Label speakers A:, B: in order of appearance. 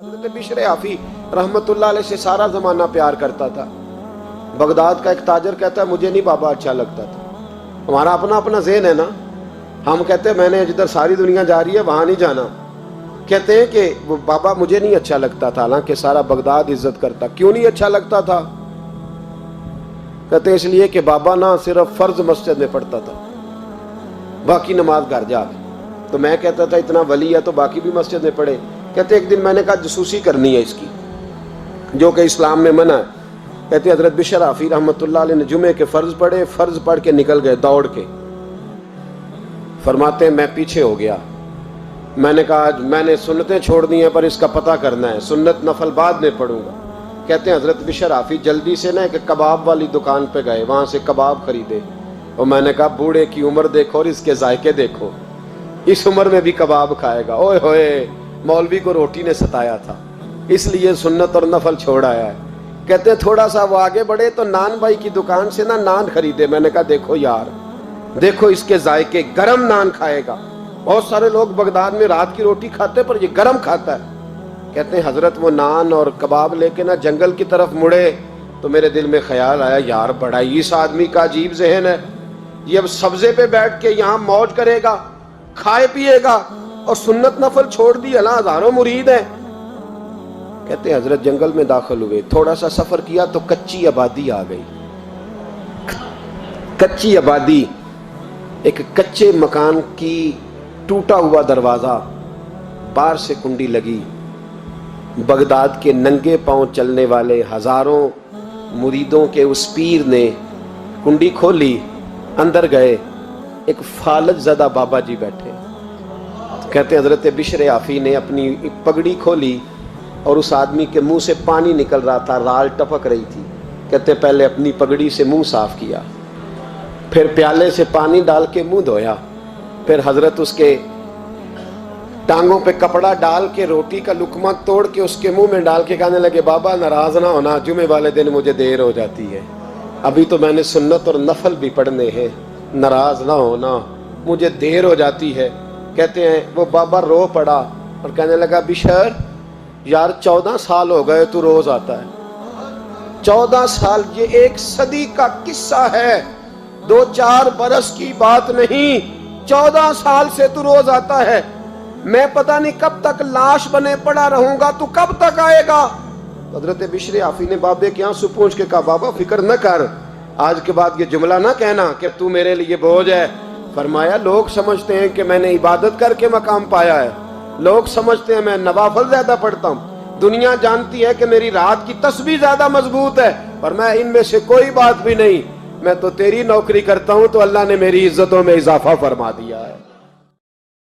A: حضرت بشر آفی رحمت اللہ علیہ سے سارا زمانہ پیار کرتا تھا. بغداد کا ایک تاجر کہتا ہے مجھے نہیں بابا اچھا لگتا تھا. ہمارا اپنا اپنا ذہن ہے نا, ہم کہتے ہیں میں نے جدھر ساری دنیا جا رہی ہے وہاں نہیں جانا. کہتے ہیں کہ وہ بابا مجھے نہیں اچھا لگتا تھا, حالانکہ سارا بغداد عزت کرتا. کیوں نہیں اچھا لگتا تھا؟ کہتے ہیں اس لیے کہ بابا نہ صرف فرض مسجد میں پڑھتا تھا, باقی نماز گھر جا کے. تو میں کہتا تھا اتنا ولی ہے تو باقی بھی مسجد میں پڑھے. کہتے ایک دن میں نے کہا جسوسی کرنی ہے اس کی, جو کہ اسلام میں منع ہے. کہتے حضرت بشر آفی رحمت اللہ علیہ نے جمعے کے فرض پڑھے, فرض پڑھ کے نکل گئے دوڑ کے. فرماتے ہیں میں پیچھے ہو گیا. میں نے کہا میں نے سنتیں چھوڑ دی ہیں پر اس کا پتہ کرنا ہے, سنت نفل بعد میں پڑھوں گا. کہتے ہیں حضرت بشر آفی جلدی سے نا کہ کباب والی دکان پہ گئے, وہاں سے کباب خریدے. اور میں نے کہا بوڑھے کی عمر دیکھو اور اس کے ذائقے دیکھو, اس عمر میں بھی کباب کھائے گا. اوئے ہوئے, مولوی کو روٹی نے ستایا تھا اس لیے سنت اور نفل چھوڑ آیا ہے. کہتے ہیں تھوڑا سا وہ آگے بڑھے تو نان بھائی کی دکان سے نا نان خریدے. میں نے کہا دیکھو یار, دیکھو اس کے ذائقے, گرم نان کھائے گا. بہت سارے لوگ بغداد میں رات کی روٹی کھاتے پر یہ گرم کھاتا ہے. کہتے ہیں حضرت وہ نان اور کباب لے کے نا جنگل کی طرف مڑے تو میرے دل میں خیال آیا یار بڑا اس آدمی کا عجیب ذہن ہے, یہ اب سبزے پہ بیٹھ کے یہاں موج کرے گا, کھائے پیے گا, اور سنت نفل چھوڑ دی. اللہ ہزاروں مرید ہیں. کہتے ہیں حضرت جنگل میں داخل ہوئے, تھوڑا سا سفر کیا تو کچی آبادی آ گئی. کچی آبادی, ایک کچے مکان کی ٹوٹا ہوا دروازہ, باہر سے کنڈی لگی. بغداد کے ننگے پاؤں چلنے والے ہزاروں مریدوں کے اس پیر نے کنڈی کھولی, اندر گئے. ایک فالج زدہ بابا جی بیٹھے. کہتے ہیں حضرت بشر آفی نے اپنی پگڑی کھولی اور اس آدمی کے منہ سے پانی نکل رہا تھا, رال ٹپک رہی تھی. کہتے پہلے اپنی پگڑی سے منہ صاف کیا, پھر پیالے سے پانی ڈال کے منہ دھویا, پھر حضرت اس کے ٹانگوں پہ کپڑا ڈال کے روٹی کا لقمہ توڑ کے اس کے منہ میں ڈال کے کہنے لگے بابا ناراض نہ ہونا, جمعے والے دن مجھے دیر ہو جاتی ہے, ابھی تو میں نے سنت اور نفل بھی پڑھنے ہیں, ناراض نہ ہونا مجھے دیر ہو جاتی ہے. کہتے ہیں وہ بابا رو پڑا اور کہنے لگا بشر یار 14 سال ہو گئے تو روز آتا ہے. 14 سال, یہ 1 صدی کا قصہ ہے, 2-4 برس کی بات نہیں. 14 سال سے تو روز آتا ہے. میں پتہ نہیں کب تک لاش بنے پڑا رہوں گا, تو کب تک آئے گا؟ حضرت بشر آفی نے بابے کے آنسو پوچھ کے کہا بابا فکر نہ کر, آج کے بعد یہ جملہ نہ کہنا کہ تو میرے لیے بوجھ ہے. فرمایا لوگ سمجھتے ہیں کہ میں نے عبادت کر کے مقام پایا ہے, لوگ سمجھتے ہیں میں نوافل زیادہ پڑھتا ہوں, دنیا جانتی ہے کہ میری رات کی تسبیح زیادہ مضبوط ہے, پر میں ان میں سے کوئی بات بھی نہیں. میں تو تیری نوکری کرتا ہوں تو اللہ نے میری عزتوں میں اضافہ فرما دیا ہے.